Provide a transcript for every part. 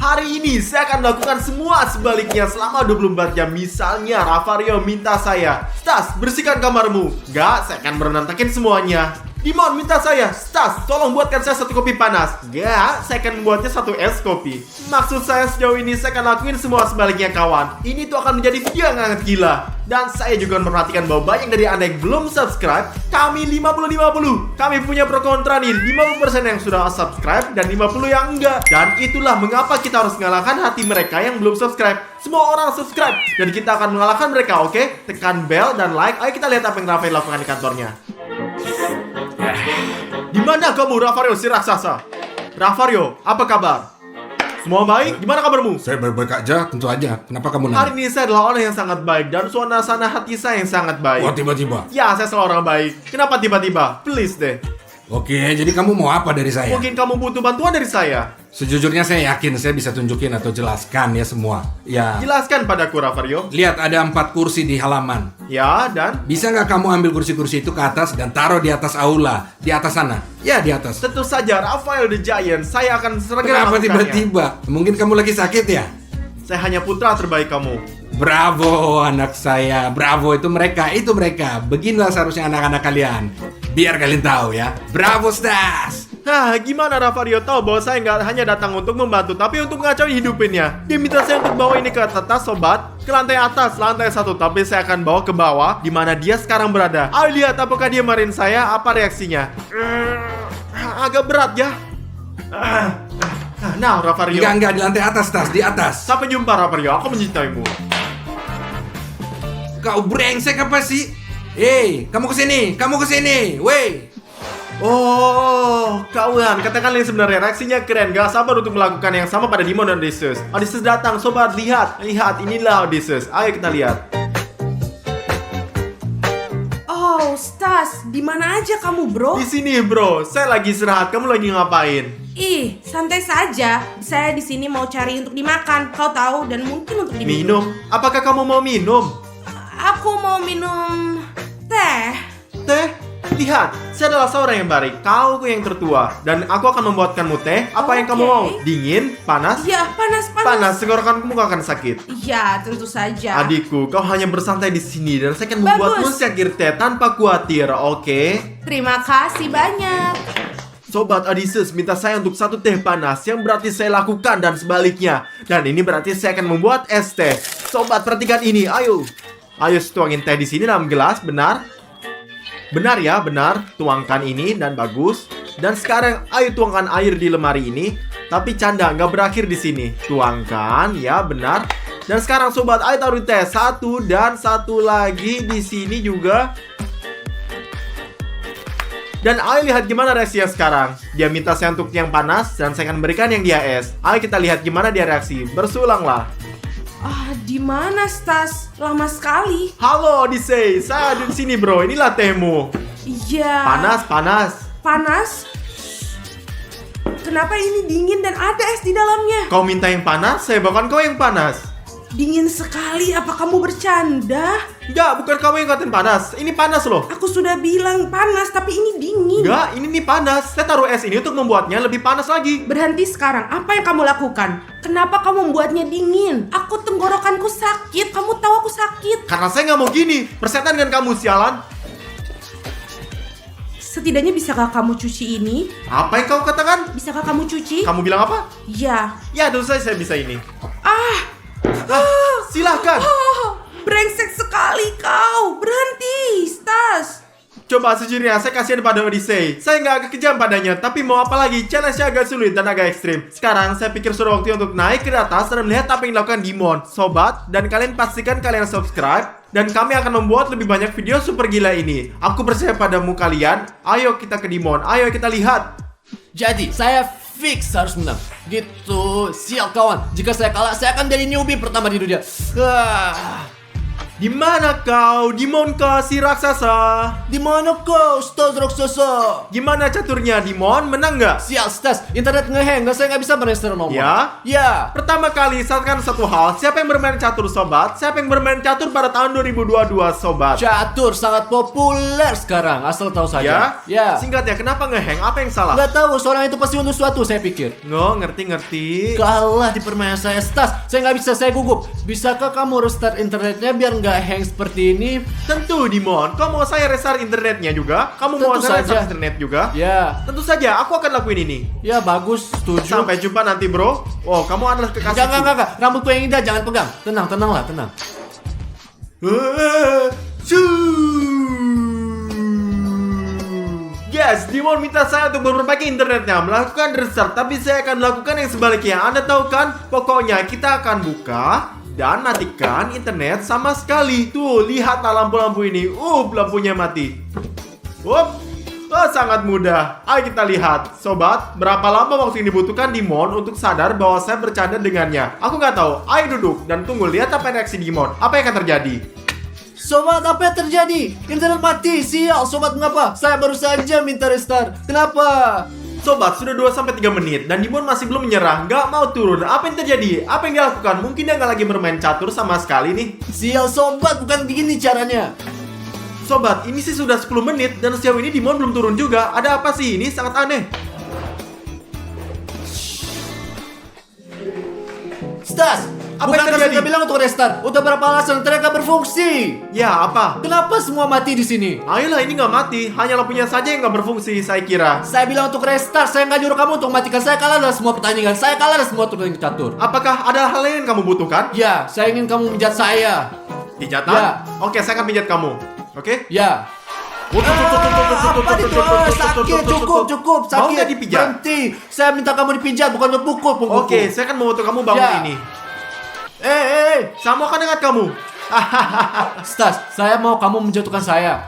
Hari ini saya akan melakukan semua sebaliknya selama 24 jam. Misalnya Rafario minta saya, Stas, bersihkan kamarmu. Enggak, saya akan berantakin semuanya. Dimon minta saya, Stas, tolong buatkan saya 1 kopi panas. Enggak, saya akan membuatnya 1 es kopi. Maksud saya sejauh ini saya akan lakuin semua sebaliknya kawan. Ini tuh akan menjadi video yang sangat gila. Dan saya juga memperhatikan bahwa banyak dari Anda yang belum subscribe. Kami 50-50. Kami punya pro kontra nih. 50% yang sudah subscribe dan 50 yang enggak. Dan itulah mengapa kita harus mengalahkan hati mereka yang belum subscribe. Semua orang subscribe dan kita akan mengalahkan mereka, oke? Tekan bell dan like. Ayo kita lihat apa yang Rafael lakukan di kantornya. Di mana kamu, Rafario si raksasa? Rafario, apa kabar? Semua baik? Gimana kabarmu? Saya baik-baik aja, tentu aja. Kenapa kamu Hari nanya? ini saya adalah orang yang sangat baik dan suasana hati saya yang sangat baik. Oh, tiba-tiba. Ya, saya selalu orang baik. Kenapa tiba-tiba? Please deh. Oke, jadi kamu mau apa dari saya? Mungkin kamu butuh bantuan dari saya. Sejujurnya saya yakin saya bisa tunjukin atau jelaskan ya semua. Ya, Jelaskan padaku, Rafario. lihat ada 4 kursi di halaman. Ya, dan Bisa nggak kamu ambil kursi-kursi itu ke atas dan taruh di atas aula? Di atas sana. Ya, di atas. tentu saja Rafael the Giant. Saya akan segera Kenapa melakukannya. tiba-tiba? Mungkin kamu lagi sakit ya? Saya hanya putra terbaik kamu. Bravo anak saya, bravo itu mereka. Beginilah seharusnya anak-anak kalian. Biar kalian tahu ya. Bravo Stas. Hah, gimana Rafario tahu bahwa saya nggak hanya datang untuk membantu, tapi untuk mengacau hidupinnya. Dia minta saya untuk bawa ini ke atas, sobat. Ke lantai atas, lantai 1. Tapi saya akan bawa ke bawah, di mana dia sekarang berada. Ayo lihat apakah dia marahin saya, apa reaksinya. Agak berat ya. Nah, Rafario. Enggak, di lantai atas Stas, di atas. Sampai jumpa, Rafario. Aku mencintaimu. Kau brengsek apa sih? Hei, kamu kesini, weh. Oh, kawan, katakan yang sebenarnya reaksinya keren. Gak sabar untuk melakukan yang sama pada Dimon dan Odysseus. Odysseus datang, sobat, lihat, inilah Odysseus. Ayo kita lihat. Oh, Stas, di mana aja kamu, bro? Di sini, bro. Saya lagi istirahat. Kamu lagi ngapain? Ih, santai saja. Saya di sini mau cari untuk dimakan. Kau tahu, dan mungkin untuk Minum? diminum. Apakah kamu mau minum? Aku mau minum teh. Teh? Lihat, saya adalah seorang yang baik. Kau yang tertua. Dan aku akan membuatkanmu teh. Apa yang kamu Oke. mau? Dingin? Panas? Ya, panas. Panas, tenggorokanmu akan sakit. Ya, tentu saja. Adikku, kau hanya bersantai di sini dan saya akan Bagus. membuatmu secangkir teh tanpa khawatir, oke? Terima kasih banyak. Sobat Odysseus minta saya untuk 1 teh panas, yang berarti saya lakukan dan sebaliknya. Dan ini berarti saya akan membuat es teh. Sobat, perhatikan ini, ayo. Ayo tuangin teh di sini dalam gelas, benar? Benar ya, benar. Tuangkan ini dan bagus. Dan sekarang ayo tuangkan air di lemari ini. Tapi canda, nggak berakhir di sini. Tuangkan, ya benar. Dan sekarang sobat, ayo taruh teh 1 dan 1 lagi di sini juga. Dan ayo lihat gimana reaksinya sekarang. Dia minta saya untuk yang panas dan saya akan berikan yang dia es. Ayo kita lihat gimana dia reaksi. Bersulanglah. Ah, di mana, Stas? Lama sekali. Halo Odyssey, saya ada di sini bro. Inilah tehmu. Iya. Panas. Panas? Kenapa ini dingin dan ada es di dalamnya? Kau minta yang panas, saya bawakan kau yang panas. Dingin sekali, apa kamu bercanda? Enggak, bukan kamu yang katain panas. Ini panas loh. Aku sudah bilang panas, tapi ini dingin. Enggak, ini nih panas. Saya taruh es ini untuk membuatnya lebih panas lagi. Berhenti sekarang, apa yang kamu lakukan? Kenapa kamu membuatnya dingin? Aku tenggorokanku sakit, kamu tahu aku sakit. Karena saya nggak mau gini. Persetan dengan kamu, sialan. Setidaknya bisakah kamu cuci ini? Apa yang kau katakan? Bisakah kamu cuci? Kamu bilang apa? Ya. Ya, tentu saja saya bisa ini. Ah, Silahkan. brengsek sekali kau. Berhenti, Stas. Coba sejujurnya saya kasihan pada Odyssey. Saya nggak agak kejam padanya, tapi mau apa lagi? Challenge-nya agak sulit dan agak ekstrim. Sekarang saya pikir sudah waktu untuk naik ke atas dan melihat apa yang dilakukan Dimon. Sobat, dan kalian pastikan kalian subscribe. Dan kami akan membuat lebih banyak video super gila ini. Aku percaya padamu kalian. Ayo kita ke Dimon, ayo kita lihat. Jadi, saya fix harus menang. Gitu, siap kawan. Jika saya kalah, saya akan jadi newbie pertama di dunia. Di mana kau, Dimon si raksasa? Di mana kau, Stas raksasa? Gimana caturnya, Dimon? Menang nggak? Sial, Stas. Internet ngeheng. Saya nggak bisa bermain nomor. Ya? Ya. Pertama kali, saatkan satu hal. Siapa yang bermain catur, sobat? Siapa yang bermain catur pada tahun 2022, sobat? Catur sangat populer sekarang. Asal tahu Ya? saja. Ya. Singkatnya, kenapa ngeheng? Apa yang salah? Nggak tahu, seorang itu pasti untuk suatu, saya pikir. Ngerti. Kalah di permainan saya, Stas. Saya nggak bisa, saya gugup. Bisakah kamu restart internetnya biar nggak hang seperti ini? Tentu, Dimon. Kau mau saya restart internetnya juga? Kamu mau Tentu saya saja. restart internet juga? Ya. Tentu saja, aku akan lakuin ini. Ya, bagus. Setuju. Sampai jumpa nanti, bro. Oh, kamu adalah kekasihku. Enggak. Rambutku yang indah, jangan pegang. Tenanglah, tenang. Yes, Dimon minta saya untuk memperbaiki internetnya, melakukan restart, tapi saya akan melakukan yang sebaliknya. Anda tahu kan? Pokoknya kita akan buka dan matikan internet sama sekali. Tuh, lihatlah lampu-lampu ini. Lampunya mati. Sangat mudah. Ayo kita lihat. Sobat, berapa lama waktu yang dibutuhkan Dimon untuk sadar bahwa saya bercanda dengannya? Aku nggak tahu. Ayo duduk dan tunggu lihat apa reaksi Dimon. Apa yang akan terjadi? Sobat, apa yang terjadi? Internet mati, sial. Sobat, mengapa? Saya baru saja minta restart. Kenapa? Sobat, sudah 2-3 menit dan Dimon masih belum menyerah, nggak mau turun. Apa yang terjadi? Apa yang dilakukan? Mungkin dia nggak lagi bermain catur sama sekali nih. Sial, sobat, bukan begini caranya. Sobat, ini sih sudah 10 menit dan sejauh ini Dimon belum turun juga. Ada apa sih? Ini sangat aneh. Stas, Apa yang bukankah terjadi? saya bilang untuk restart? Udah berapa alasan internet nggak berfungsi? Ya, apa? Kenapa semua mati di sini? Ayolah, ini nggak mati. Hanya lampunya saja yang nggak berfungsi, saya kira. Saya bilang untuk restart, saya nggak nyuruh kamu untuk matikan. Saya kalah dalam semua pertandingan. Saya kalah dalam semua turnamen catur. Apakah ada hal lain yang kamu butuhkan? Ya, saya ingin kamu menjat saya. Pijatan? Ya. Oke, saya akan pijat kamu. Oke? Ya. Apa itu? Sakit, cukup, sakit. Mau nggak dipijat? Berhenti. Saya minta kamu dipijat, bukan berpukul punggungku. Oke, saya akan membantu kamu bangun Ya. ini. Saya Sama akan dengan kamu. Stas, saya mau kamu menjatuhkan saya.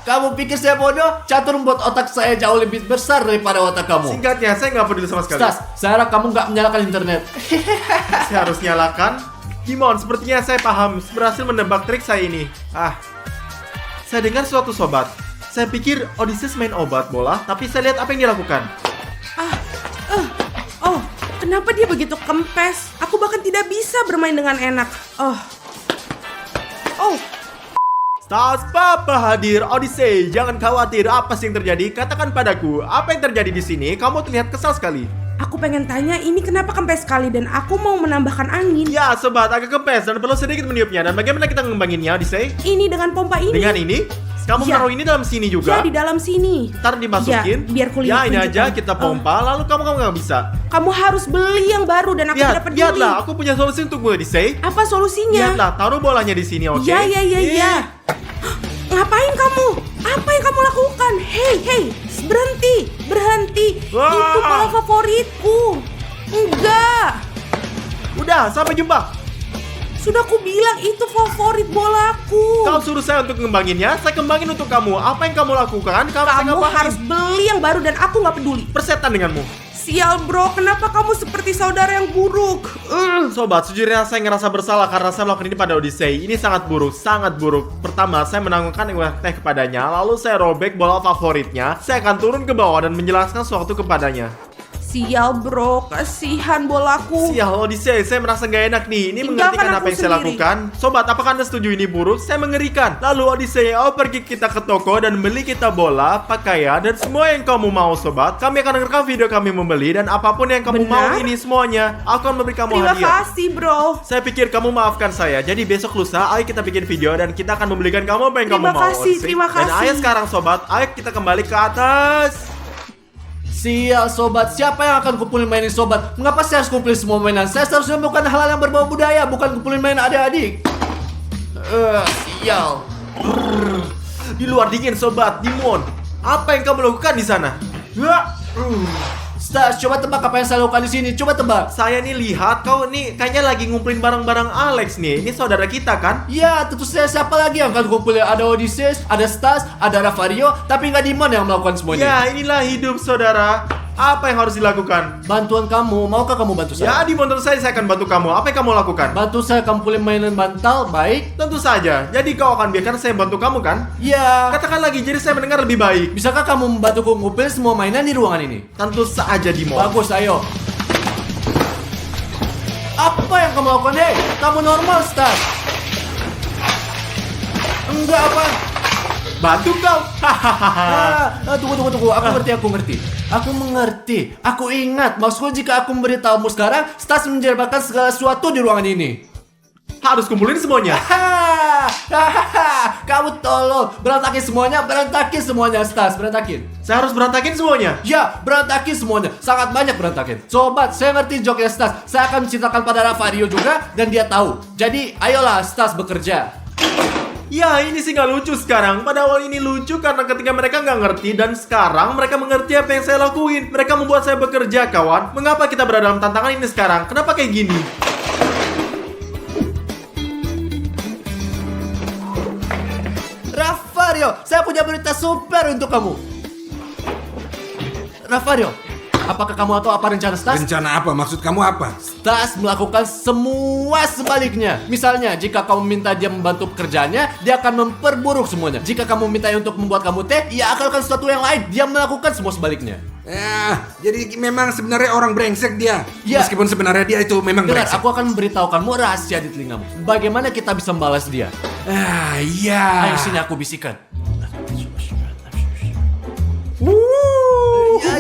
Kamu pikir saya bodoh? Catur membuat otak saya jauh lebih besar daripada otak kamu. Singkatnya, saya nggak peduli sama sekali. Stas, saya harap kamu nggak menyalakan internet. Saya harus nyalakan. Dimon, sepertinya saya paham. Berhasil menebak trik saya ini. Saya dengar suatu sobat. Saya pikir Odysseus main obat bola, tapi saya lihat apa yang dia lakukan. Oh, kenapa dia begitu kempes? Aku bahkan tidak bisa bermain dengan enak. Oh. Stas, Papa hadir. Odyssey, jangan khawatir. Apa sih yang terjadi? Katakan padaku, apa yang terjadi di sini? Kamu terlihat kesal sekali. Aku pengen tanya ini kenapa kempes sekali dan aku mau menambahkan angin. Ya, sobat, agak kempes dan perlu sedikit meniupnya. Dan bagaimana kita ngembanginnya, Odyssey? Ini dengan pompa ini. Dengan ini? Kamu Ya. menaruh ini dalam sini Ya, juga? di dalam sini. Ntar dimasukin. Ya, biar kulit Ya, ini tunjukkan. aja kita pompa. Lalu kamu nggak bisa. Kamu harus beli yang baru dan aku tidak peduli. Lihatlah, aku punya solusi untukmu, Odyssey. Apa solusinya? Lihatlah, taruh bolanya di sini, oke? Ya. Ngapain kamu? Apa yang kamu lakukan? Hei, berhenti. Wah. Itu bola favoritku. Enggak. Udah, sampai jumpa. Sudah ku bilang itu favorit bolaku. Kau suruh saya untuk ngembanginnya, saya kembangin untuk kamu. Apa yang kamu lakukan? Saya Kamu nggak paham. harus beli yang baru dan aku nggak peduli. Persetan denganmu. Sial bro, kenapa kamu seperti saudara yang buruk? Sobat, sejujurnya saya ngerasa bersalah karena saya melakukan ini pada Odyssey. Ini sangat buruk. Pertama, saya menanggungkan teh kepadanya, lalu saya robek bola favoritnya. Saya akan turun ke bawah dan menjelaskan sesuatu kepadanya. Sial bro, kasihan bolaku. Sial, Odyssey, saya merasa nggak enak nih. Ini Tinggalkan menghentikan aku apa yang saya sendiri. lakukan. Sobat, apakah Anda setuju ini buruk? Saya mengerikan. Lalu Odyssey, pergi kita ke toko dan beli kita bola, pakaian, dan semua yang kamu mau, sobat. Kami akan rekam video kami membeli dan apapun yang kamu mau Benar? ini semuanya. Aku akan memberi kamu Terima hadiah. kasih bro. Saya pikir kamu maafkan saya. Jadi besok lusa, ayo kita bikin video dan kita akan membelikan kamu apa yang kamu Terima mau. kasih, Odyssey. terima Dan kasih. ayo sekarang, sobat, ayo kita kembali ke atas. Sial, sobat, siapa yang akan kumpulin mainin sobat? Mengapa saya harus kumpulin semua mainan? Saya seharusnya bukan hal yang berbau budaya, bukan kumpulin main adik-adik. Sial. Di luar dingin, sobat. Dimon, apa yang kamu lakukan di sana? Stas, coba tebak apa yang saya lakukan di sini. Coba tebak. Saya nih lihat kau nih kayaknya lagi ngumpulin barang-barang Alex nih. Ini saudara kita kan? Ya, tentu saja siapa lagi yang akan kumpulin? Ada Odysseus, ada Stas, ada Ravario, tapi nggak Dimon yang melakukan semuanya. Ya, inilah hidup saudara. Apa yang harus dilakukan? Bantuan kamu, maukah kamu bantu Ya, saya? di menurut saya akan bantu kamu. Apa yang kamu lakukan? Bantu saya kamu pulih mainan bantal, baik? Tentu saja. Jadi kau akan biarkan saya bantu kamu kan? Ya. Katakan lagi, jadi saya mendengar lebih baik. Bisakah kamu membantuku ngumpulin semua mainan di ruangan ini? Tentu saja, Dimon. Bagus, ayo. Apa yang kamu lakukan, hei? Kamu normal, Stas. Enggak apa? Bantu kau. Hahaha. Tunggu. Aku ngerti. Aku mengerti. Aku ingat. Maksudku jika aku memberitahumu sekarang, Stas menjelaskan segala sesuatu di ruangan ini. Harus kumpulin semuanya. Kamu tolong. Berantakin semuanya, Stas. Berantakin. Saya harus berantakin semuanya. Ya, berantakin semuanya. Sangat banyak berantakin. Sobat, saya ngerti joknya Stas. Saya akan menceritakan pada Rafario juga dan dia tahu. Jadi, ayolah Stas bekerja. Ya, ini sih nggak lucu sekarang. Pada awal ini lucu karena ketika mereka nggak ngerti, dan sekarang mereka mengerti apa yang saya lakuin. Mereka membuat saya bekerja, kawan. Mengapa kita berada dalam tantangan ini sekarang? Kenapa kayak gini? Rafario, saya punya berita super untuk kamu. Rafario, apakah kamu tahu apa rencana Stas? Rencana apa? Maksud kamu apa? Stas melakukan semua sebaliknya. Misalnya, jika kamu minta dia membantu pekerjaannya, dia akan memperburuk semuanya. Jika kamu minta untuk membuat kamu teh, ia akan lakukan sesuatu yang lain. Dia melakukan semua sebaliknya. Jadi memang sebenarnya orang brengsek dia. Ya. Meskipun sebenarnya dia itu memang Dengar, brengsek. aku akan memberitahukanmu rahasia di telingamu. Bagaimana kita bisa membalas dia? Iya. Ayo sini aku bisikan.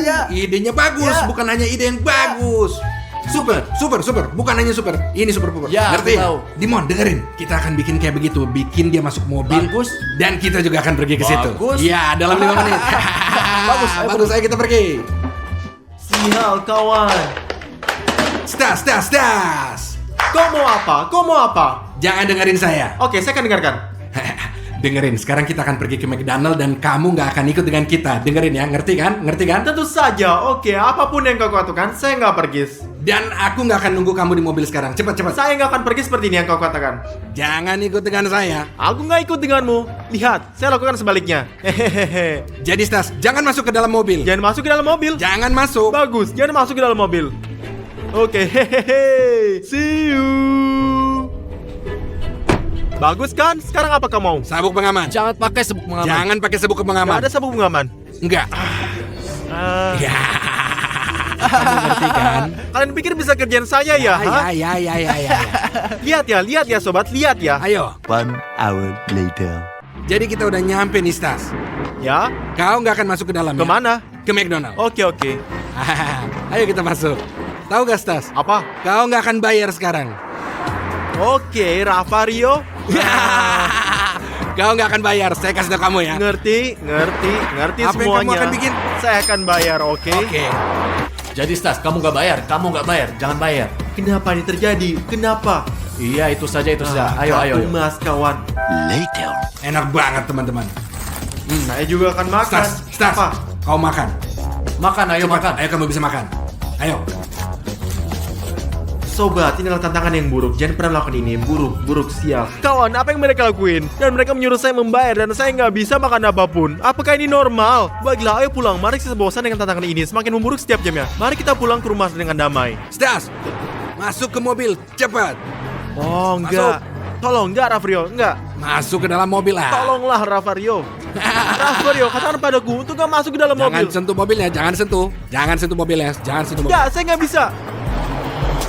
Ya. Idenya bagus, Ya. bukan hanya ide yang bagus. Super. Bukan hanya super. Ini super. Ya, Ngerti? aku tahu. Dimon, dengerin. Kita akan bikin kayak begitu. Bikin dia masuk mobil. Bagus. Dan kita juga akan pergi ke situ. Bagus. Iya, dalam 5 menit. Bagus, ayo kita pergi. Sial, kawan. Stas. Kau mau apa? Jangan dengerin saya. Oke, saya akan dengarkan. Dengerin, sekarang kita akan pergi ke McDonald dan kamu nggak akan ikut dengan kita. Dengerin ya, ngerti kan? Tentu saja. Oke, apapun yang kau katakan, saya nggak pergi. Dan aku nggak akan nunggu kamu di mobil sekarang. Cepat. Saya nggak akan pergi seperti ini yang kau katakan. Jangan ikut dengan saya. Aku nggak ikut denganmu. Lihat, saya lakukan sebaliknya. Hehehe. Jadi Stas, jangan masuk ke dalam mobil. Jangan masuk ke dalam mobil. Jangan masuk. Bagus, jangan masuk ke dalam mobil. Oke, hehehe. See you. Bagus kan? Sekarang apa kamu mau? Sabuk pengaman. Jangan pakai sabuk pengaman. Jangan pakai sabuk pengaman. Gak ada sabuk pengaman. Enggak. Ah, Ya. Kamu ngerti kan? Kalian pikir bisa kerjaan saya ya? Hah? Ya. Lihat ya sobat, lihat ya. Ayo. 1 hour later. Jadi kita udah nyampe nih Stas. Ya, Kau nggak akan masuk ke dalam. ya? kemana? Ke McDonald. Oke. Ayo kita masuk. Tahu gak Stas? Apa? Kau nggak akan bayar sekarang. Oke, Rafario. Kau nggak akan bayar. Saya kasih tau kamu ya. Ngerti Apa yang semuanya. kamu akan bikin? Saya akan bayar, oke? Oke. Jadi Stas, kamu nggak bayar. Jangan bayar. Kenapa ini terjadi? Kenapa? Iya, itu saja. Ayo. Mas kawan. Later. Enak banget teman-teman. Saya juga akan makan. Stas. Apa? Kau makan. Makan, ayo Cepat. makan. Ayo kamu bisa makan. Ayo. Sobat, inilah tantangan yang buruk. Jangan pernah melakukan ini. Buruk, sial. Kawan, apa yang mereka lakuin? Dan mereka menyuruh saya membayar dan saya nggak bisa makan apapun. Apakah ini normal? Baiklah, ayo pulang. Mari kita bosan dengan tantangan ini. Semakin memburuk setiap jamnya. Mari kita pulang ke rumah dengan damai. Stas. Masuk ke mobil. Cepat. Oh, enggak. Tolong, enggak, Rafario. Enggak. Masuk ke dalam mobil lah. Tolonglah, Rafario. Rafario, katakan padaku untuk nggak masuk ke dalam Jangan mobil. sentuh mobilnya. Jangan sentuh mobilnya. Jangan sentuh mobil. Enggak, saya nggak bisa.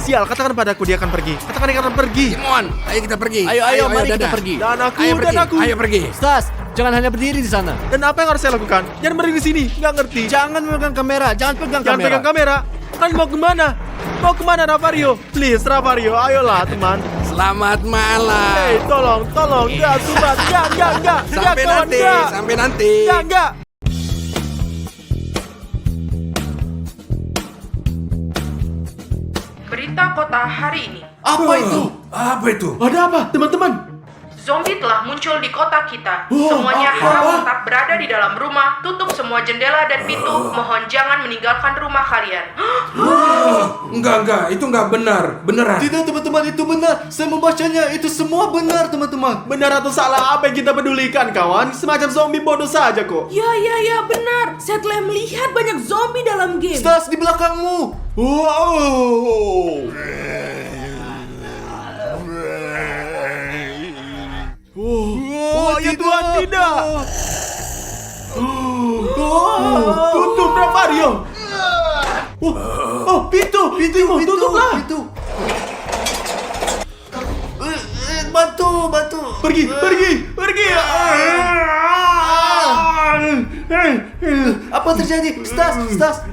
Sial, katakan padaku dia akan pergi. Katakan dia akan pergi. Come on. Ayo kita pergi. Ayo, mari kita dadah. pergi. Dan aku, Ayo dan pergi. aku. Ayo pergi. Stas, jangan hanya berdiri di sana. Dan apa yang harus saya lakukan? Jangan berdiri di sini. Nggak ngerti. Jangan memegang kamera. Jangan pegang Jangan kamera. pegang kamera. Kan mau kemana? Mau kemana, Rafario? Please, Rafario. Ayolah, teman. Selamat malam. Hey, tolong. Enggak, sobat. Enggak. Enggak, Sampai kawan, nanti. enggak. Sampai nanti. Enggak. Berita kota hari ini. Apa itu? Apa itu? Ada apa, teman-teman? Zombie telah muncul di kota kita. Semuanya harap tetap berada di dalam rumah. Tutup semua jendela dan pintu. Mohon jangan meninggalkan rumah kalian. Enggak, itu enggak benar. Beneran. Tidak teman-teman, itu benar. Saya membacanya, itu semua benar teman-teman. Benar atau salah, apa yang kita pedulikan, kawan? Semacam zombie bodoh saja kok. Ya, benar. Saya telah melihat banyak zombie dalam game. Stas, di belakangmu. Wow. Oh, ya Tuhan, tidak. Tutup, Ravario. Pintu, tutuplah. Pintu. Bantu. Pergi. Apa terjadi? Stas.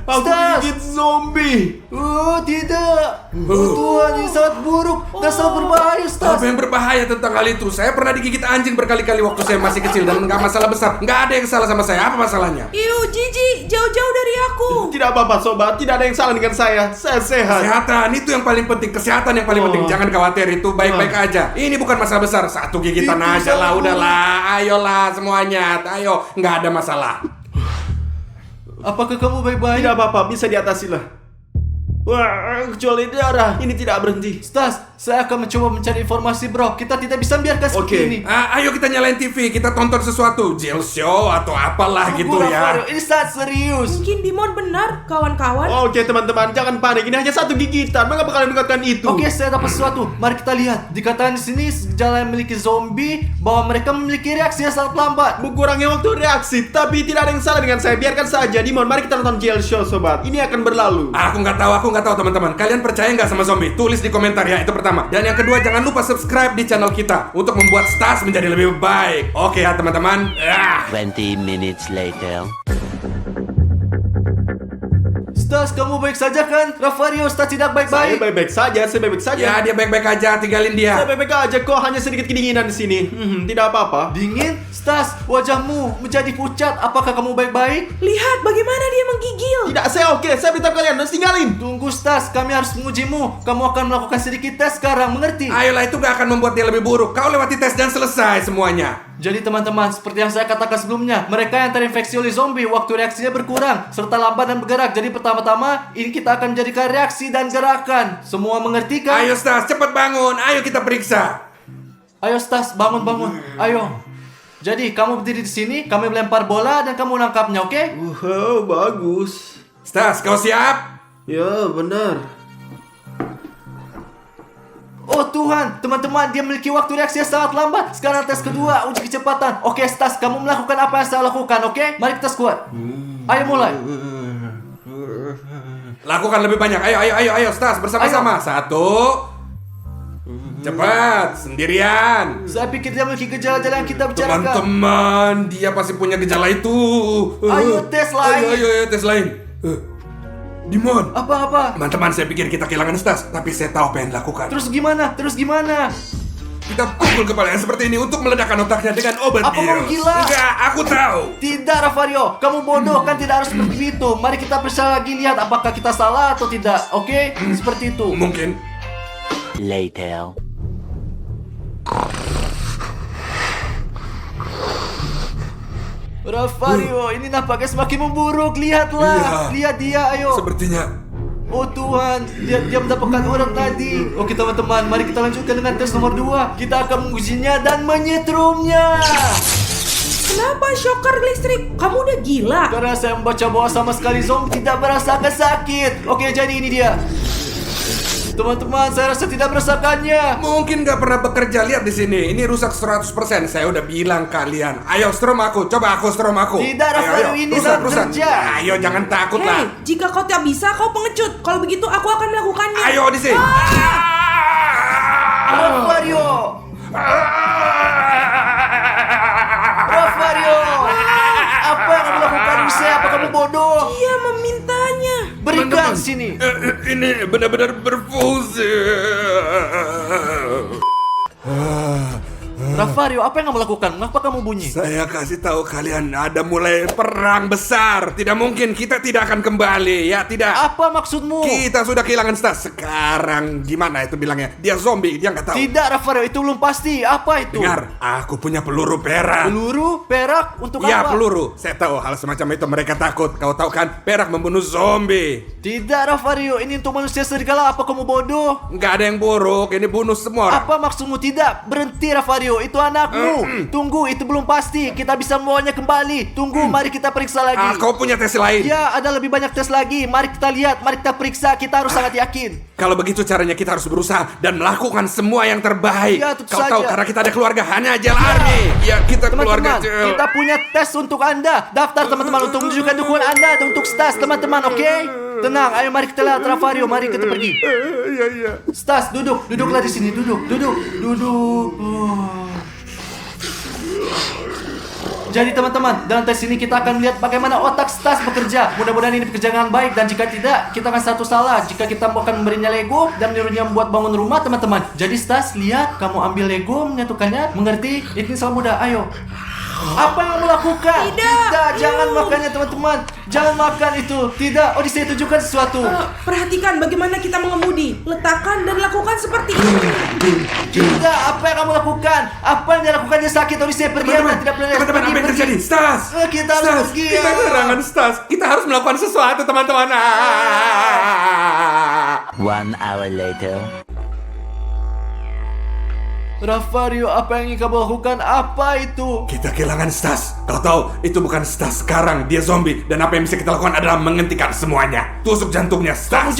Aku gigit zombie. Oh, tidak. Oh, Tuhan, ini sangat buruk dan sangat berbahaya, Stas. Apa yang berbahaya tentang hal itu? Saya pernah digigit anjing berkali-kali waktu saya masih kecil dan nggak masalah besar. Nggak ada yang salah sama saya. Apa masalahnya? Jijik, jauh-jauh dari aku. Tidak apa-apa, sobat. Tidak ada yang salah dengan saya. Saya sehat. Kesehatan itu yang paling penting. Kesehatan yang paling penting. Jangan khawatir, itu baik-baik aja. Ini bukan masalah besar. Satu gigitan Itu aja lah, sangat udahlah. Ayolah semuanya. Ayo, nggak ada masalah. Apakah kamu baik-baik? Tidak apa-apa, bisa diatasi lah. Wah, kecuali darah. Ini tidak berhenti. Stas, saya akan mencoba mencari informasi, bro. Kita tidak bisa biarkan seperti Oke. ini. Ayo kita nyalain TV, kita tonton sesuatu, jail show atau apalah gitu Tunggu, ya. Ravario, ini sangat serius. Mungkin Dimon benar, kawan-kawan. Oke, teman-teman, jangan panik. Ini hanya satu gigitan. Mengapa kalian mengatakan itu? Oke, saya dapat sesuatu. Mari kita lihat. Dikatakan di sini gejala yang memiliki zombie bahwa mereka memiliki reaksi yang sangat lambat. Mengurangi waktu reaksi, tapi tidak ada yang salah dengan saya. Biarkan saja, Dimon. Mari kita nonton jail show, sobat. Ini akan berlalu. Aku nggak tahu teman-teman. Kalian percaya nggak sama zombie? Tulis di komentar ya, itu pertama. Dan yang kedua, jangan lupa subscribe di channel kita untuk membuat Stas menjadi lebih baik. Oke ya teman-teman. 20 minutes later. Stas, kamu baik saja kan? Ravario, Stas tidak Saya baik-baik. baik-baik saja, saya baik-baik saja. Ya dia baik-baik aja, tinggalin Saya dia. baik-baik aja kok, hanya sedikit kedinginan di sini. Tidak apa-apa. Dingin? Stas, wajahmu menjadi pucat. Apakah kamu baik-baik? Lihat bagaimana dia menggigil. Tidak, saya oke. Saya beritahu kalian, harus tinggalin. Tunggu, Stas, kami harus mengujimu. Kamu akan melakukan sedikit tes sekarang, mengerti? Ayolah, itu gak akan membuat dia lebih buruk. Kau lewati tes dan selesai semuanya. Jadi teman-teman, seperti yang saya katakan sebelumnya, mereka yang terinfeksi oleh zombie waktu reaksinya berkurang serta lambat dan bergerak. Jadi pertama-tama ini kita akan menjadikan reaksi dan gerakan. Semua mengerti kan? Ayo Stas, cepat bangun. Ayo kita periksa. Ayo Stas, bangun. Ayo. Jadi kamu berdiri di sini, kami melempar bola dan kamu nangkapnya, oke? Bagus. Stas, kau siap? Ya, benar. Oh Tuhan, teman-teman, dia memiliki waktu reaksi yang sangat lambat. Sekarang tes kedua, uji kecepatan. Oke Stas, kamu melakukan apa yang saya lakukan, oke? Mari kita squat. Ayo mulai. Lakukan lebih banyak. Ayo Stas, bersama-sama. Satu. Cepat, sendirian. Saya pikir dia memiliki gejala-gejala yang kita bicarakan. Teman-teman, dia pasti punya gejala itu. Ayo, tes lain. Ayo, tes lain. Dimon. Apa-apa? Teman-teman, saya pikir kita kehilangan Stas, tapi saya tahu apa yang dilakukan. Terus gimana? Kita pukul kepalanya seperti ini untuk meledakkan otaknya dengan obat Apa kamu bius. gila? Enggak, aku tahu. Tidak, Ravario, kamu bodoh kan, tidak harus seperti itu. Mari kita periksa lagi, lihat apakah kita salah atau tidak. Oke? Seperti itu. Mungkin. Later. Ravario, ini nampaknya semakin memburuk. Lihatlah, Iya. lihat dia, ayo. Sepertinya. Oh Tuhan, dia mendapatkan orang tadi. Oke teman-teman, mari kita lanjutkan dengan tes nomor 2. Kita akan mengujinya dan menyetrumnya. Kenapa shocker listrik? Kamu udah gila. Karena saya membaca bahwa sama sekali zombie tidak merasakan sakit. Oke, jadi ini dia. Teman-teman, saya rasa tidak merasakannya. Mungkin nggak pernah bekerja, lihat di sini. Ini rusak 100%. Saya udah bilang kalian. Ayo strom aku, coba aku strom aku. Tidak, Rafael, ini rusak, tak kerja. Ayo jangan takut Hei, lah. jika kau tak bisa, kau pengecut. Kalau begitu, aku akan melakukannya. Ayo di sini. Ravario, Ravario, apa yang kamu lakukan di saya? Apa kamu bodoh? Dia memintanya. Berikan sini. Ini benar-benar berfungsi. Rafario, apa yang kamu lakukan? Kenapa kamu bunyi? Saya kasih tahu kalian ada mulai perang besar. Tidak mungkin kita tidak akan kembali. Ya tidak. Apa maksudmu? Kita sudah kehilangan Stas. Sekarang gimana itu bilangnya? Dia zombie, dia nggak tahu. Tidak Rafario, itu belum pasti. Apa itu? Dengar, aku punya peluru perak. Peluru? Perak? Untuk Ya apa? peluru. Saya tahu hal semacam itu mereka takut. Kau tahu kan, perak membunuh zombie. Tidak Rafario, ini untuk manusia serigala. Apa kamu bodoh? Nggak ada yang buruk. Ini bunuh semua orang. Apa maksudmu tidak? Berhenti Rafario, itu anakmu. Tunggu, itu belum pasti. Kita bisa membawanya kembali. Tunggu, mari kita periksa lagi. Kau punya tes lain. Ya, ada lebih banyak tes lagi. Mari kita lihat, mari kita periksa. Kita harus sangat yakin. Kalau begitu caranya kita harus berusaha dan melakukan semua yang terbaik. Ya, tentu Kau tahu saja. karena kita ada keluarga hanya Jail Army. Ya kita keluarga Teman-teman, Jail. kita punya tes untuk Anda. Daftar teman-teman untuk menunjukkan dukungan Anda dan untuk Stas, teman-teman, oke? Tenang, ayo mari kita lihat Rafario, mari kita pergi. Iya. Stas, duduklah di sini, duduk. Jadi teman-teman, dalam tes ini kita akan melihat bagaimana otak Stas bekerja. Mudah-mudahan ini pekerjaan yang baik, dan jika tidak, kita akan satu salah jika kita akan memberinya Lego dan menyuruhnya membuat bangun rumah, teman-teman. Jadi Stas, lihat, kamu ambil Lego, menyatukannya, mengerti? Ini sangat mudah, ayo. Apa yang kamu lakukan? Tidak, jangan makannya teman-teman. Jangan makan itu. Tidak, Odyssey tunjukkan sesuatu. Perhatikan bagaimana kita mengemudi. Letakkan dan lakukan seperti ini. Tidak, apa yang kamu lakukan? Apa yang dia lakukan? Dia sakit, Odyssey pergi. Tidak boleh. Teman-teman, apa yang terjadi? Stas! Kita harus Stas, pergi. kita kehilangan Stas. Kita harus melakukan sesuatu, teman-teman. 1 hour later. Rafario, apa yang ingin kamu lakukan? Apa itu? Kita kehilangan Stas. Kau tahu, itu bukan Stas sekarang. Dia zombie. Dan apa yang bisa kita lakukan adalah menghentikan semuanya. Tusuk jantungnya, Kamu Stas.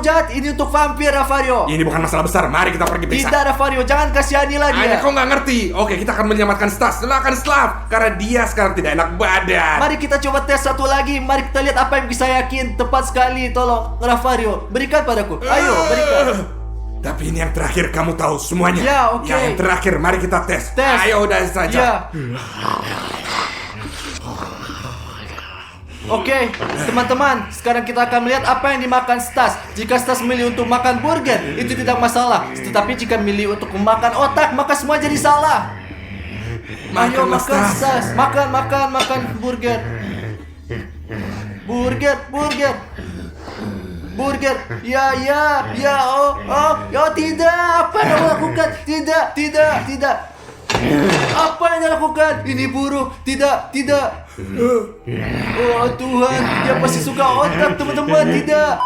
jahat. Ini untuk vampir, Rafario. Ini bukan masalah besar. Mari kita pergi periksa. Tidak, Rafario, jangan kasihanilah dia. Kau nggak ngerti. Oke, kita akan menyelamatkan Stas. Silakan Slav. Karena dia sekarang tidak enak badan. Mari kita coba tes satu lagi. Mari kita lihat apa yang bisa yakin. Tepat sekali, tolong Rafario, berikan padaku. Ayo, berikan. Tapi ini yang terakhir, kamu tahu semuanya. Ya, oke. Yang terakhir, mari kita tes. Tes. Ayo, udah saja. Ya. Oke, teman-teman, sekarang kita akan melihat apa yang dimakan Stas. Jika Stas memilih untuk makan burger, itu tidak masalah. Tetapi jika memilih untuk memakan otak, maka semua jadi salah. Ayo Makanlah, makan Stas. Stas, makan burger. Burger, ya, tidak, apa yang kamu lakukan? Tidak. Apa yang dia lakukan? Ini buruk, tidak. Oh Tuhan, dia pasti suka otak, teman-teman, tidak.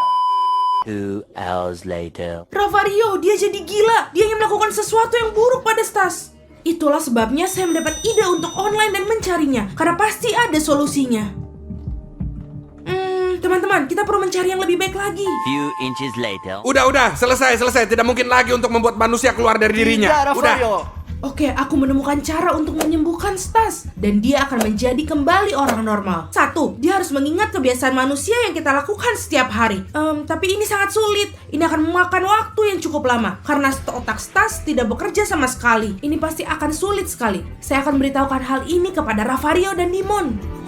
2 hours later. Rafario, dia jadi gila. Dia ingin melakukan sesuatu yang buruk pada Stas. Itulah sebabnya saya mendapat ide untuk online dan mencarinya. Karena pasti ada solusinya. Teman-teman, kita perlu mencari yang lebih baik lagi. Few inches later. Udah, selesai. Tidak mungkin lagi untuk membuat manusia keluar dari dirinya. Tidak, Rafario. Oke, aku menemukan cara untuk menyembuhkan Stas. Dan dia akan menjadi kembali orang normal. 1, dia harus mengingat kebiasaan manusia yang kita lakukan setiap hari. Tapi ini sangat sulit. Ini akan memakan waktu yang cukup lama. Karena otak Stas tidak bekerja sama sekali. Ini pasti akan sulit sekali. Saya akan beritahukan hal ini kepada Rafario dan Dimon.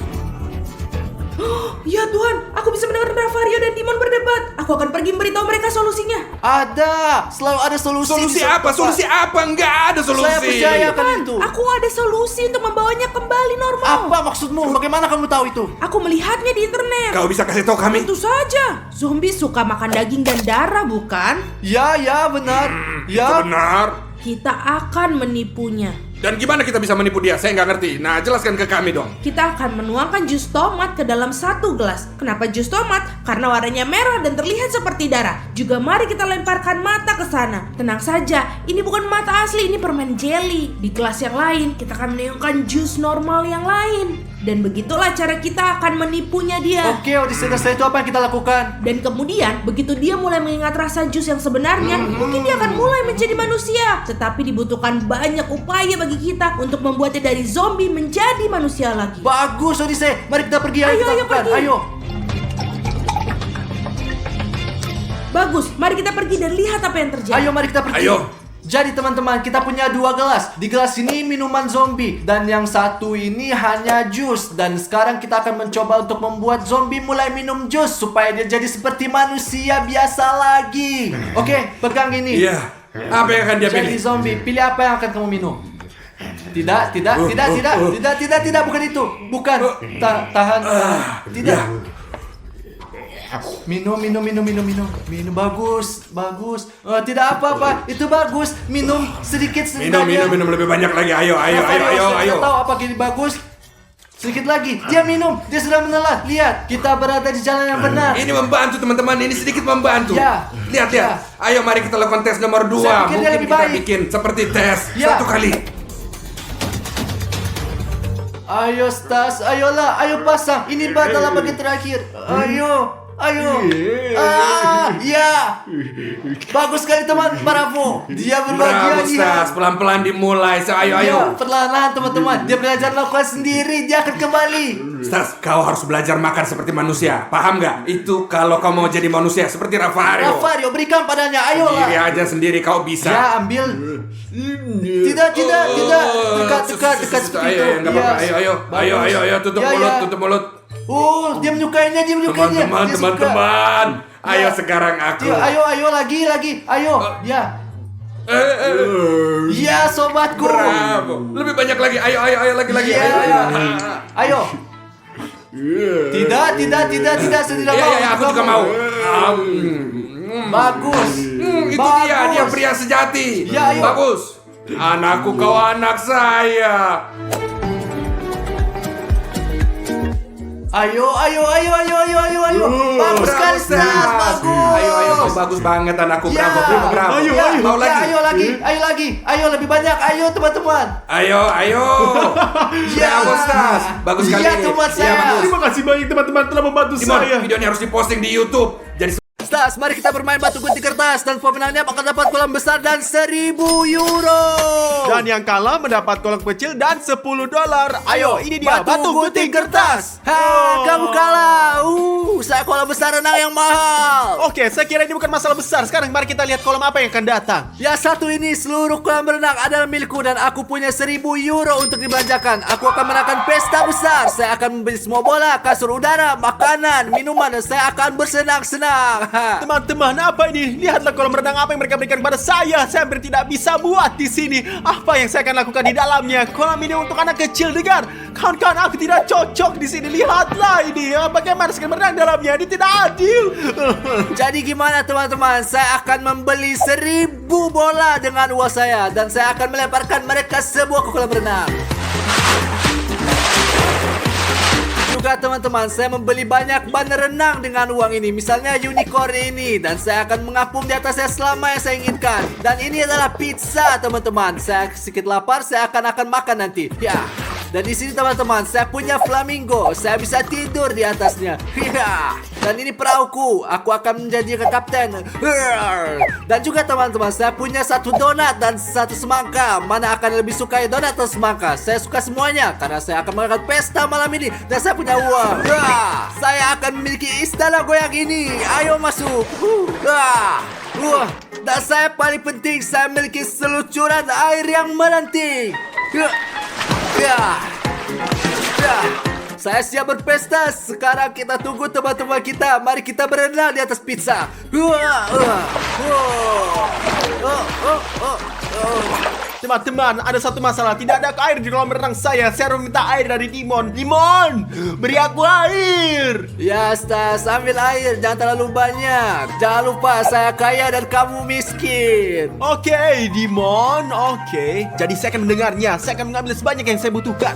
Ya Tuhan, aku bisa mendengar Rafario dan Dimon berdebat. Aku akan pergi memberitahu mereka solusinya. Ada, selalu ada solusi. Solusi apa? Solusi apa? Nggak ada solusi. Saya percaya akan Tuhan, itu. aku ada solusi untuk membawanya kembali normal. Apa maksudmu? Bagaimana kamu tahu itu? Aku melihatnya di internet. Kau bisa kasih tahu kami? Tentu saja. Zombie suka makan daging dan darah, bukan? Ya, benar. Itu benar. Kita akan menipunya. Dan gimana kita bisa menipu dia? Saya nggak ngerti. Nah, jelaskan ke kami dong. Kita akan menuangkan jus tomat ke dalam 1 gelas. Kenapa jus tomat? Karena warnanya merah dan terlihat seperti darah. Juga mari kita lemparkan mata ke sana. Tenang saja, ini bukan mata asli, ini permen jelly. Di gelas yang lain, kita akan menuangkan jus normal yang lain. Dan begitulah cara kita akan menipunya dia. Oke, Odyssey, setelah itu apa yang kita lakukan? Dan kemudian, begitu dia mulai mengingat rasa jus yang sebenarnya, mungkin dia akan mulai menjadi manusia. Tetapi dibutuhkan banyak upaya bagi kita untuk membuatnya dari zombie menjadi manusia lagi. Bagus, Odyssey. Mari kita pergi. Ayo, kita ayo, lakukan. pergi. Ayo. Bagus, mari kita pergi dan lihat apa yang terjadi. Ayo, mari kita pergi. Ayo. Jadi teman-teman, kita punya 2 gelas. Di gelas ini minuman zombie, dan yang satu ini hanya jus. Dan sekarang kita akan mencoba untuk membuat zombie mulai minum jus supaya dia jadi seperti manusia biasa lagi. Oke, pegang ini. Iya. Apa yang akan dia Jadi pilih? zombie, pilih apa yang akan kamu minum? Tidak, bukan itu. Bukan. Tahan. Tidak. Minum. Bagus. Tidak apa-apa. Itu bagus. Minum sedikit Minum lebih banyak lagi. Ayo. Saya tahu apa gini bagus. Sedikit lagi. Dia minum. Dia sudah menelan. Lihat, kita berada di jalan yang benar. Ini membantu teman-teman. Ini sedikit membantu. Ya. Lihat. Ya. Ayo mari kita lakukan tes nomor 2. Saya pikir dia Mungkin lebih kita baik. bikin seperti tes Ya. 1 kali. Ayo Stas, ayolah, ayo pasang. Ini adalah bagian terakhir. Ayo. Ya. Bagus sekali teman, bravo. Dia berbahagia. Bravo Stas, pelan-pelan dimulai. Ayo. Ya, perlahan-lahan teman-teman. Dia belajar lakukan sendiri. Dia akan kembali. Stas, kau harus belajar makan seperti manusia. Paham nggak? Itu kalau kau mau jadi manusia seperti Rafario. Rafario, berikan padanya. Ayolah. Diri aja sendiri kau bisa. Ya, ambil. Tidak. Dekat seperti itu. Ayo, nggak apa-apa. Ayo, tutup mulut. Dia menyukainya. Teman-teman. Ayo sekarang aku. Ayo lagi. Ayo. Ya. Ya, sobatku. Bravo. Lebih banyak lagi. Ayo lagi. Ayo. Tidak. Saya tidak mau. Ya, aku juga mau. Bagus. Itu dia pria sejati. Ya, ayo. Bagus. Anakku, kau anak saya. Ayo. Bagus sekali, Stas. Bagus. Ayo, kau bagus banget anakku. Ya. Bravo. Ayo. Mau lagi. Ayo lebih banyak. Ayo teman-teman. Ayo. Bravo, Stas. Bagus sekali. Iya, teman saya. bagus. Terima kasih banyak teman-teman telah membantu Timon, saya. videonya harus diposting di YouTube. Jadi Stas, mari kita bermain batu gunting kertas dan pemenangnya akan dapat kolam besar dan 1.000 euro. Dan yang kalah mendapat kolam kecil dan $10. Ayo, ini dia batu gunting kertas. Kamu kalah. Saya kolam besar renang yang mahal. Oke, saya kira ini bukan masalah besar. Sekarang mari kita lihat kolam apa yang akan datang. Ya, satu ini seluruh kolam renang adalah milikku dan aku punya 1.000 euro untuk dibelanjakan. Aku akan merayakan pesta besar. Saya akan membeli semua bola, kasur udara, makanan, minuman, dan saya akan bersenang-senang. Teman-teman, apa ini? Lihatlah kolam renang apa yang mereka berikan kepada saya. Saya hampir tidak bisa buat di sini. Apa yang saya akan lakukan di dalamnya? Kolam ini untuk anak kecil. Dengar, kawan-kawan, aku tidak cocok di sini. Lihatlah ini. Bagaimana saya berenang dalamnya? Ini tidak adil. Jadi gimana teman-teman? Saya akan membeli 1.000 bola dengan uang saya dan saya akan melemparkan mereka semua ke kolam renang. Juga teman-teman, saya membeli banyak ban renang dengan uang ini. Misalnya unicorn ini, dan saya akan mengapung di atasnya selama yang saya inginkan. Dan ini adalah pizza teman-teman. Saya sedikit lapar, saya akan makan nanti. Ya. Dan di sini teman-teman, saya punya flamingo. Saya bisa tidur di atasnya. Ya. Dan ini perahuku. Aku akan menjadi kapten. Dan juga teman-teman, saya punya 1 donat dan 1 semangka. Mana akan lebih suka donat atau semangka? Saya suka semuanya karena saya akan melakukan pesta malam ini dan saya punya uang. Saya akan memiliki istana goyang ini. Ayo masuk. Dan saya paling penting, saya memiliki seluncuran air yang menanti. Saya siap berpesta. Sekarang kita tunggu teman-teman kita. Mari kita berenang di atas pizza. Teman-teman, ada satu masalah. Tidak ada air di kolam renang saya. Saya harus minta air dari Dimon. Dimon, beri aku air. Ya, Stas, ambil air. Jangan terlalu banyak. Jangan lupa, saya kaya dan kamu miskin. Oke, Dimon. Oke. Jadi saya akan mendengarnya. Saya akan mengambil sebanyak yang saya butuhkan.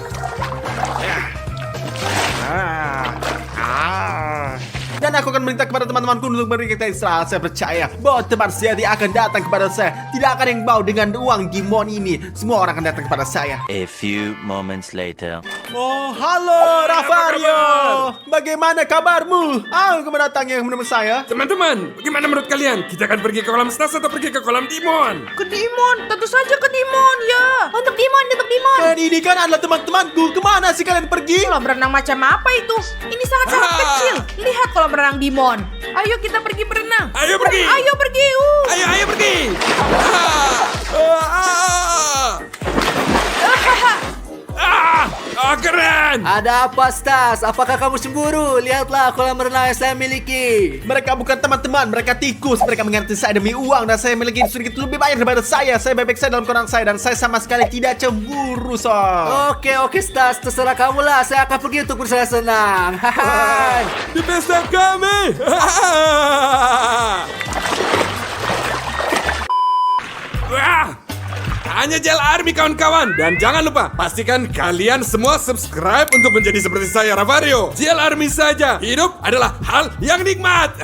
Dan aku akan minta kepada teman-temanku untuk beri kita istirahat. Saya percaya bahwa teman saya akan datang kepada saya. Tidak akan yang bau dengan uang Dimon ini. Semua orang akan datang kepada saya. A few moments later. Oh, halo Rafario. Bagaimana kabarmu? Kamu datang yang menemui saya. teman-teman, bagaimana menurut kalian? Kita akan pergi ke kolam Stas atau pergi ke kolam Dimon? Ke Dimon, tentu saja ke Dimon ya. Untuk Dimon. Dan ini kan adalah teman-temanku. Kemana sih kalian pergi? Kolam renang macam apa itu? Ini sangat kecil. Lihat kolam renang Dimon. Ayo kita pergi berenang. Ayo pergi. Ayo pergi. Ayo pergi. Keren. kalian? Ada apa, Stas? Apakah kamu cemburu? Lihatlah kolam renang yang saya miliki. Mereka bukan teman-teman, mereka tikus. Mereka mengerti saya demi uang dan saya memiliki sedikit lebih banyak daripada saya. Saya bebek saya dalam kolam saya dan saya sama sekali tidak cemburu, Sob. Oke, Stas. Terserah kamu lah. Saya akan pergi untuk bersenang-senang. Hai. Di pesta kami. Wah, hanya Jel Army kawan-kawan. Dan jangan lupa, pastikan kalian semua subscribe untuk menjadi seperti saya, Ravario. Jel Army saja. Hidup adalah hal yang nikmat.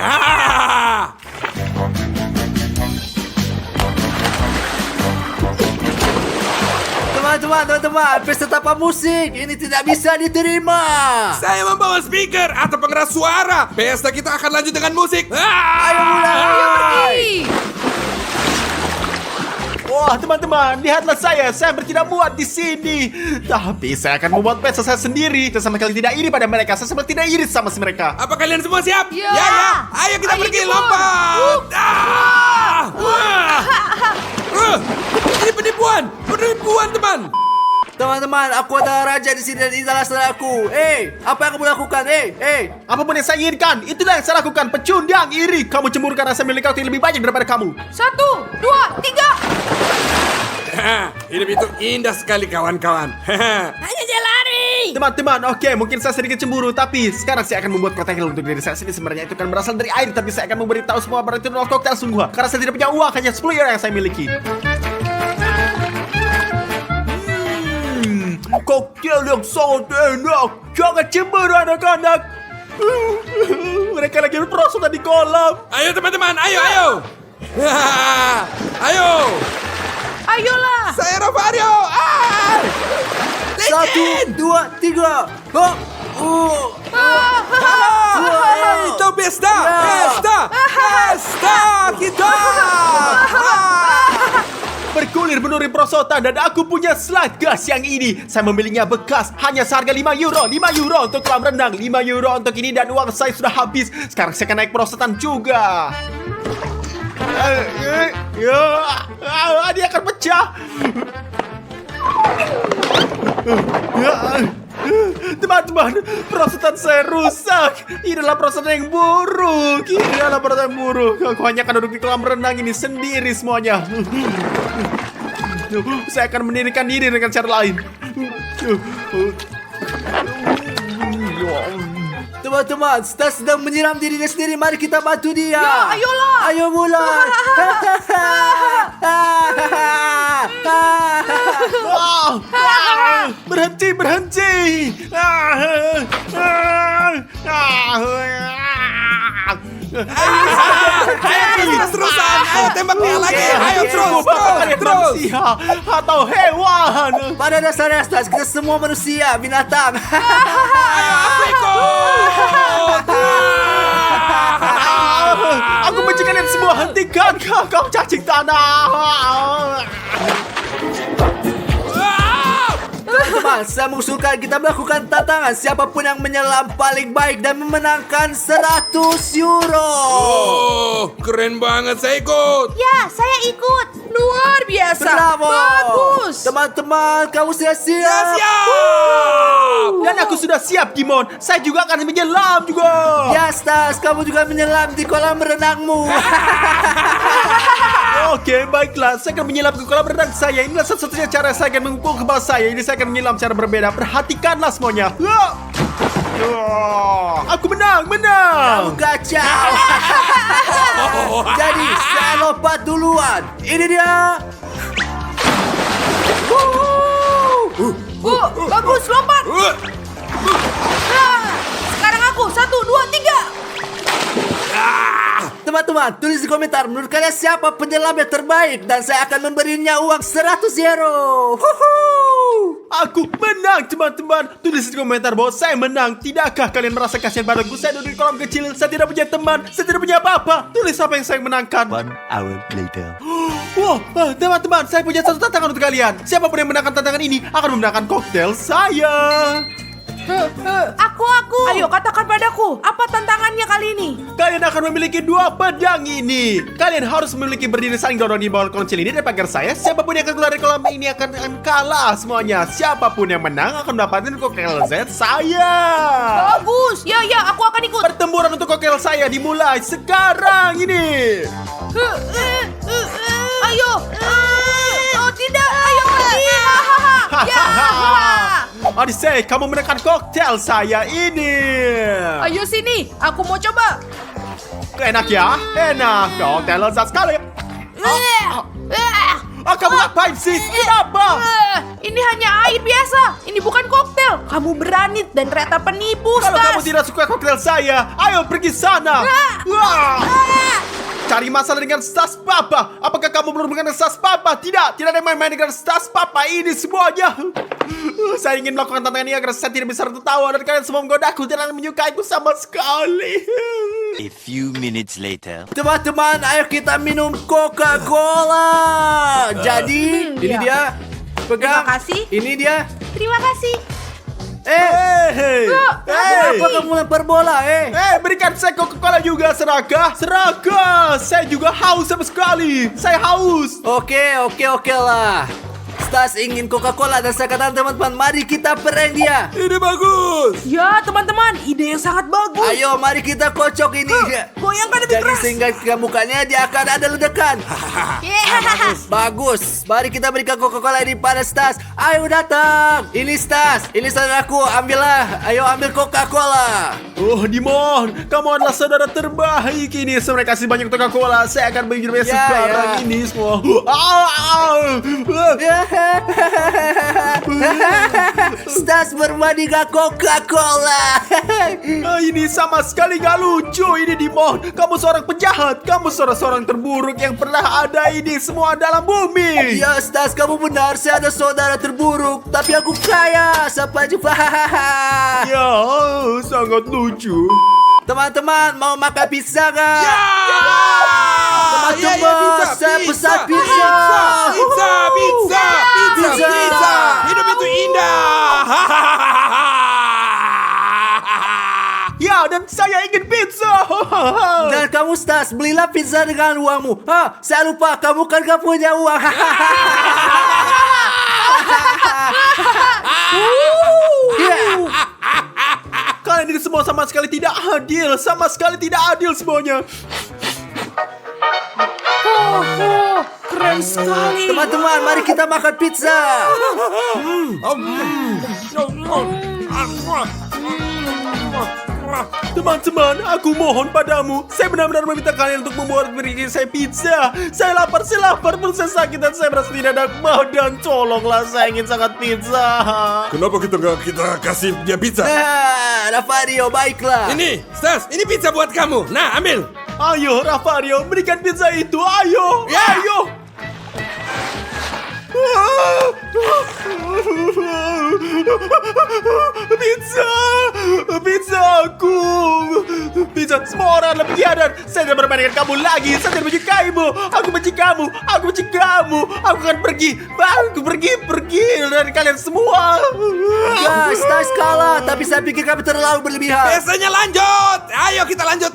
Teman-teman, pesta tanpa musik. Ini tidak bisa diterima. Saya membawa speaker atau pengeras suara. Pesta kita akan lanjut dengan musik. Ayo mulai. Wah, teman-teman, lihatlah saya hampir tidak muat di sini. Tapi saya akan membuat pesta saya sendiri. Saya sama sekali tidak iri pada mereka. Saya sama tidak iri sama mereka. Apa kalian semua siap? Ya. Ayo kita Ayo, pergi Timon. lompat. Ini penipuan, teman. Teman-teman, aku adalah raja di sini dan inilah saudaraku. Apa yang kamu lakukan? Apapun yang saya inginkan, itulah yang saya lakukan. Pecundang, iri. Kamu cemburu karena saya memiliki waktu yang lebih banyak daripada kamu. 1, 2, 3. Hidup itu indah sekali, kawan-kawan. Hanya Jelari. Teman-teman, oke, mungkin saya sedikit cemburu, tapi sekarang saya akan membuat koktele untuk diri saya sendiri. Sebenarnya itu kan berasal dari air, tapi saya akan memberitahu semua bahwa itu adalah koktel sungguhan. Karena saya tidak punya uang, hanya 10 euro yang saya miliki. Koktel yang sangat enak. Jangan cemburu anak-anak. Mereka lagi berprosotan di kolam. Ayo teman-teman, ayo. Ayo. Ayolah. Saya Ravario. 1, 2, 3. Itu pesta kita. Bergulir menuri prosotan dan aku punya slide gas yang ini. Saya membelinya bekas, hanya seharga 5 euro. 5 euro untuk kolam renang, 5 euro untuk ini dan uang saya sudah habis. Sekarang saya akan naik prosotan juga. Dia akan pecah. Teman-teman, prosotan saya rusak. Ini adalah prosotan yang buruk. Aku hanya akan duduk di kolam renang ini sendiri semuanya. Saya akan mendirikan diri dengan cara lain. Teman-teman, Stas sedang menyiram dirinya sendiri. Mari kita bantu dia. Ya, ayolah. Ayo mulai. Berhenti. Terus-terusan. Ayo tembak dia lagi. Ayo terus. Manusia atau hewan. Pada dasarnya, Stas, kita semua manusia, binatang. Ayo aku ikut. Aku benci kalian semua. Hentikan kau cacing tanah. Teman-teman, saya mengusulkan kita melakukan tantangan. Siapapun yang menyelam paling baik dan memenangkan 100 euro. Oh, keren banget, saya ikut. Ya, saya ikut. Luar biasa. Bravo. Bagus. Teman-teman, kamu sudah siap? Dan aku sudah siap, Timon. Saya juga akan menyelam juga. Ya, Stas, kamu juga menyelam di kolam renangmu. Oke, baiklah. Saya akan menyelam ke kolam renang saya. Inilah satu-satunya cara saya akan mengukur kepala saya. Ini saya akan menyelam cara berbeda. Perhatikanlah semuanya. Aku menang. Kamu kacau. Jadi, saya lompat duluan. Ini dia. Bagus, lompat. Sekarang aku. 1, 2, 3. Teman-teman, tulis di komentar menurut kalian siapa penyelam yang terbaik dan saya akan memberinya uang 100 euro. Aku menang, teman-teman. Tulis di komentar bahwa saya menang. Tidakkah kalian merasa kasihan padaku? Saya duduk di kolam kecil. Saya tidak punya teman. Saya tidak punya apa-apa. Tulis apa yang saya menangkan. 1 hour later. Wah, teman-teman, saya punya satu tantangan untuk kalian. Siapapun yang menangkan tantangan ini akan memenangkan koktel saya. Aku. Ayo katakan padaku, apa tantangannya kali ini? Kalian akan memiliki 2 pedang ini. Kalian harus memiliki berdiri saling dorong di bawah kolom kecil ini dan pagar saya. Siapapun yang akan keluar dari kolam ini akan kalah semuanya. Siapapun yang menang akan mendapatkan koktail Z saya. Bagus. Ya, aku akan ikut. Pertempuran untuk koktail saya dimulai sekarang ini. Ayo. Oh tidak, ayo pergi. Ya. Odyssey, kamu menekan koktail saya ini. Ayo sini, aku mau coba. Enak ya? Enak. Koktail lezat sekali. Kamu ngapain sih? Kenapa? Ini hanya air biasa. Ini bukan koktail. Kamu berani dan ternyata penipu, Kalau Stas. kamu tidak suka koktail saya, ayo pergi sana. Cari masalah dengan Stas Papa. Apakah kamu belum mengenal Stas Papa? Tidak ada yang main-main dengan Stas Papa ini semuanya. Saya ingin melakukan tantangan ini agar saya tidak bisa tertawa dan kalian semua menggodaku dan menyukaiku sama sekali. A few minutes later. Teman-teman, ayo kita minum Coca-Cola. Jadi, ini dia. Pegang. Terima kasih. Ini dia. Terima kasih. Hey. Kenapa kamu lempar bola, Berikan saya Coca-Cola juga, Seraka. Saya juga haus sama sekali. Saya haus. Oke lah. Stas ingin Coca-Cola dan saya katakan teman-teman, mari kita prank dia. Ini bagus. Ya, teman-teman, ide yang sangat bagus. Ayo, mari kita kocok ini. Goyangkan lebih Jadi keras. sehingga ke mukanya dia akan ada ledakan. Bagus. Mari kita berikan Coca-Cola ini pada Stas. Ayo datang. Ini Stas. Ini saudaraku. Ambillah. Ayo ambil Coca-Cola. Oh, Dimon, kamu adalah saudara terbaik ini. Saya kasih banyak Coca-Cola. Saya akan menghidupnya Ya, sekarang ya. ini semua. Stas berbanding dengan Coca-Cola. Ini sama sekali gak lucu. Ini Dimon, kamu seorang penjahat. Kamu seorang terburuk yang pernah ada ini semua dalam bumi. Ya Stas, kamu benar. Saya ada saudara terburuk, tapi aku kaya. Sampai jumpa. Ya, sangat lucu. Teman-teman, mau makan pizza gak? Teman-teman, saya pesan pizza. Pizza. Hidup itu indah. Ya, dan saya ingin pizza. Dan kamu Stas, belilah pizza dengan uangmu. Saya lupa, kamu kan gak punya uang. Kalian ini semua sama sekali tidak adil. Sama sekali tidak adil semuanya. Keren sekali. Teman-teman, mari kita makan pizza. Teman-teman, aku mohon padamu. Saya benar-benar meminta kalian untuk beri saya pizza. Saya lapar, perut saya sakit dan saya merasa tidak ada badan. Tolonglah, saya ingin sangat pizza. Kenapa kita kasih dia pizza? Rafario, baiklah. Ini, Stas, ini pizza buat kamu. Nah, ambil. Ayo, Rafario, berikan pizza itu. Ayo, Ya. ayo. Pizza aku. Pizza, semua orang lebih biadab. Saya tidak bermain dengan kamu lagi. Saya tidak menyukaimu. Aku benci kamu. Aku akan pergi. Aku pergi dari kalian semua. Guys, Stas kalah, tapi saya pikir kami terlalu berlebihan. Biasanya lanjut. Ayo kita lanjut.